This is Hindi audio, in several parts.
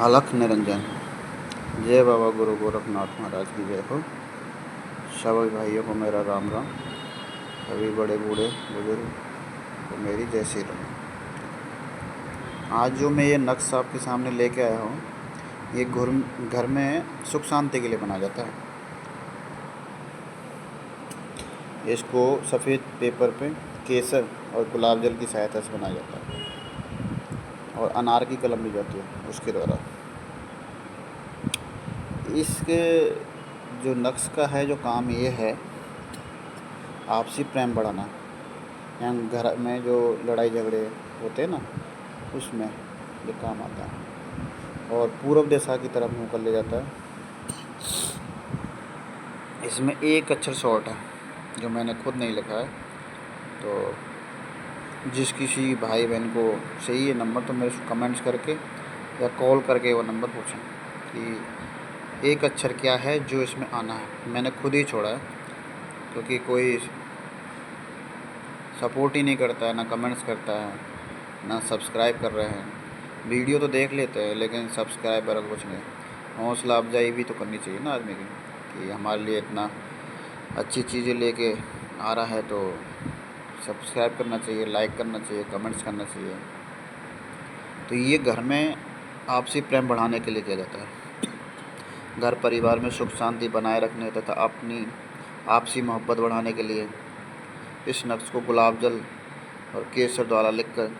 अलख निरंजन। जय बाबा गुरु गोरखनाथ महाराज की जय हो। सभी भाइयों को मेरा राम राम। सभी बड़े बूढ़े बुजुर्ग को मेरी जय श्री राम। आज जो मैं ये नक्श आपके सामने लेके आया हूँ, ये घर में सुख शांति के लिए बनाया जाता है। इसको सफ़ेद पेपर पे केसर और गुलाब जल की सहायता से बनाया जाता है और अनार की कलम ली जाती है उसके द्वारा। इसके जो नक्श का है जो काम ये है, आपसी प्रेम बढ़ाना। यहाँ घर में जो लड़ाई झगड़े होते हैं ना, उसमें ये काम आता है और पूर्व दिशा की तरफ मुँह कर ले जाता है। इसमें एक अक्षर शॉर्ट है जो मैंने खुद नहीं लिखा है, तो जिस किसी भाई बहन को चाहिए ये नंबर तो मेरे को कमेंट्स करके या कॉल करके वो नंबर पूछें कि एक अक्षर क्या है जो इसमें आना है। मैंने खुद ही छोड़ा है क्योंकि कोई सपोर्ट ही नहीं करता है, ना कमेंट्स करता है, ना सब्सक्राइब कर रहे हैं। वीडियो तो देख लेते हैं लेकिन सब्सक्राइब वगैरह कुछ नहीं। हौसला अफजाई भी तो करनी चाहिए ना आदमी की कि हमारे लिए इतना अच्छी चीज़ें लेके आ रहा है, तो सब्सक्राइब करना चाहिए, लाइक करना चाहिए, कमेंट्स करना चाहिए। तो ये घर में आपसी प्रेम बढ़ाने के लिए किया जाता है। घर परिवार में सुख शांति बनाए रखने तथा अपनी आपसी मोहब्बत बढ़ाने के लिए इस नक्श को गुलाब जल और केसर द्वारा लिखकर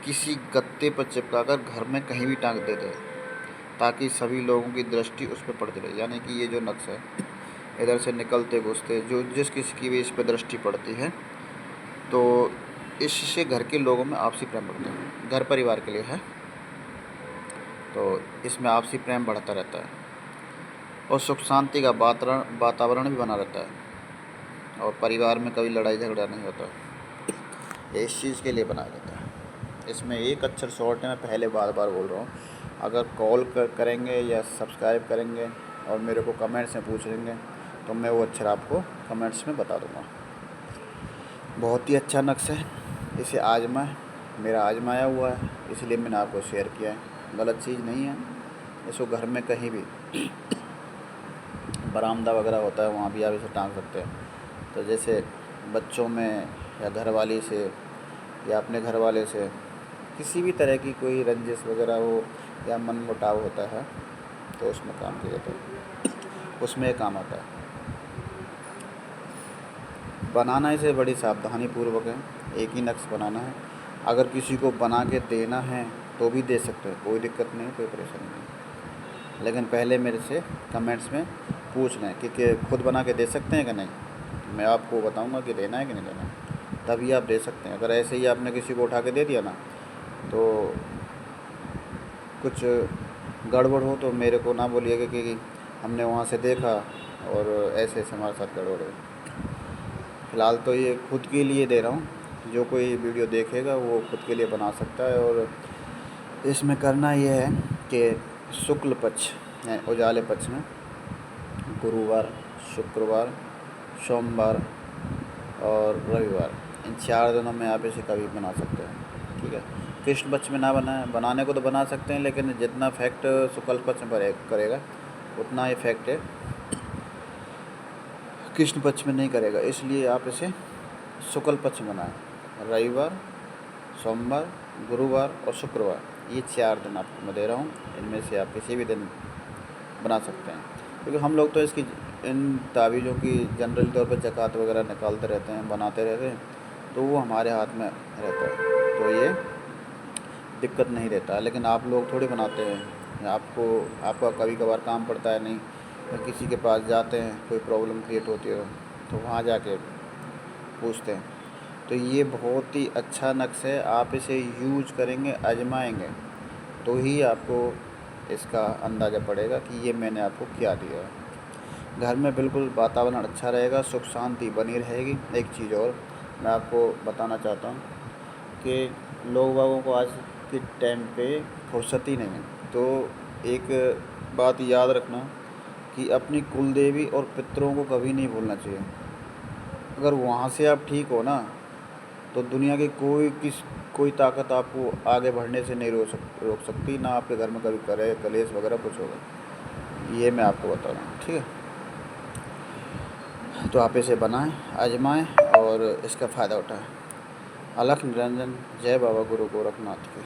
किसी गत्ते पर चिपकाकर घर में कहीं भी टांग देते हैं ताकि सभी लोगों की दृष्टि उस पर पड़ती रहे। यानी कि ये जो नक्श है, इधर से निकलते घुसते जो जिस किसी की भी इस पर दृष्टि पड़ती है तो इससे घर के लोगों में आपसी प्रेम बढ़ता है। घर परिवार के लिए है तो इसमें आपसी प्रेम बढ़ता रहता है और सुख शांति का वातावरण भी बना रहता है और परिवार में कभी लड़ाई झगड़ा नहीं होता। इस चीज़ के लिए बनाया जाता है। इसमें एक अक्षर शॉर्ट है, मैं पहले बार बार बोल रहा हूँ। अगर कॉल करेंगे या सब्सक्राइब करेंगे और मेरे को कमेंट्स में पूछ लेंगे तो मैं वो अक्षर आपको कमेंट्स में बता दूँगा। बहुत ही अच्छा नक्श है, इसे मेरा आजमाया हुआ है, इसलिए मैंने आपको शेयर किया है। गलत चीज़ नहीं है। इसको घर में कहीं भी बरामदा वगैरह होता है वहाँ भी आप इसे टांग सकते हैं। तो जैसे बच्चों में या घरवाली से या अपने घर वाले से किसी भी तरह की कोई रंजिश वगैरह हो या मन मुटाव होता है तो उसमें काम किया जाता है, उसमें काम आता है। बनाना इसे बड़ी सावधानी पूर्वक है, एक ही नक्श बनाना है। अगर किसी को बना के देना है तो भी दे सकते हैं, कोई दिक्कत नहीं, कोई परेशानी नहीं। लेकिन पहले मेरे से कमेंट्स में पूछ लें कि खुद बना के दे सकते हैं कि नहीं, मैं आपको बताऊंगा कि देना है कि नहीं देना है, तभी आप दे सकते हैं। अगर ऐसे ही आपने किसी को उठा के दे दिया ना तो कुछ गड़बड़ हो तो मेरे को ना बोलिएगा कि हमने वहाँ से देखा और ऐसे ऐसे हमारे साथ गड़बड़ हो। फ़िलहाल तो ये खुद के लिए दे रहा हूँ, जो कोई वीडियो देखेगा वो खुद के लिए बना सकता है। और इसमें करना ये है कि शुक्ल पक्ष उजाले पक्ष में गुरुवार, शुक्रवार, सोमवार और रविवार, इन 4 दिनों में आप इसे कभी बना सकते हैं। ठीक है, कृष्ण पक्ष में ना बनाने को तो बना सकते हैं, लेकिन जितना इफेक्ट शुक्ल पक्ष में करेगा उतना इफेक्ट कृष्ण पक्ष में नहीं करेगा। इसलिए आप इसे शुक्ल पक्ष में बनाएं। रविवार, सोमवार, गुरुवार और शुक्रवार, ये 4 दिन आपको मैं दे रहा हूँ। इनमें से आप किसी भी दिन बना सकते हैं, क्योंकि हम लोग तो इसकी इन तावीज़ों की जनरल तौर पर ज़कात वगैरह निकालते रहते हैं, बनाते रहते हैं, तो वो हमारे हाथ में रहता है, तो ये दिक्कत नहीं रहता। लेकिन आप लोग थोड़ी बनाते हैं, आपका कभी कभार काम पड़ता है, नहीं तो किसी के पास जाते हैं, कोई प्रॉब्लम क्रिएट होती है तो वहाँ जाके पूछते हैं। तो ये बहुत ही अच्छा नक्श है, आप इसे यूज करेंगे, आजमाएंगे तो ही आपको इसका अंदाज़ा पड़ेगा कि ये मैंने आपको क्या दिया है। घर में बिल्कुल वातावरण अच्छा रहेगा, सुख शांति बनी रहेगी। एक चीज़ और मैं आपको बताना चाहता हूँ कि लोगों को आज के टाइम पे फुर्सत ही नहीं है, तो एक बात याद रखना कि अपनी कुल देवी और पितरों को कभी नहीं भूलना चाहिए। अगर वहाँ से आप ठीक हो ना तो दुनिया की कोई ताकत आपको आगे बढ़ने से नहीं रोक सकती, ना आपके घर में कभी कलेश वगैरह कुछ होगा। ये मैं आपको बता रहा हूँ, ठीक है। तो आप इसे बनाएं, आजमाएं और इसका फ़ायदा उठाएं। अलख निरंजन। जय बाबा गुरु गोरखनाथ की।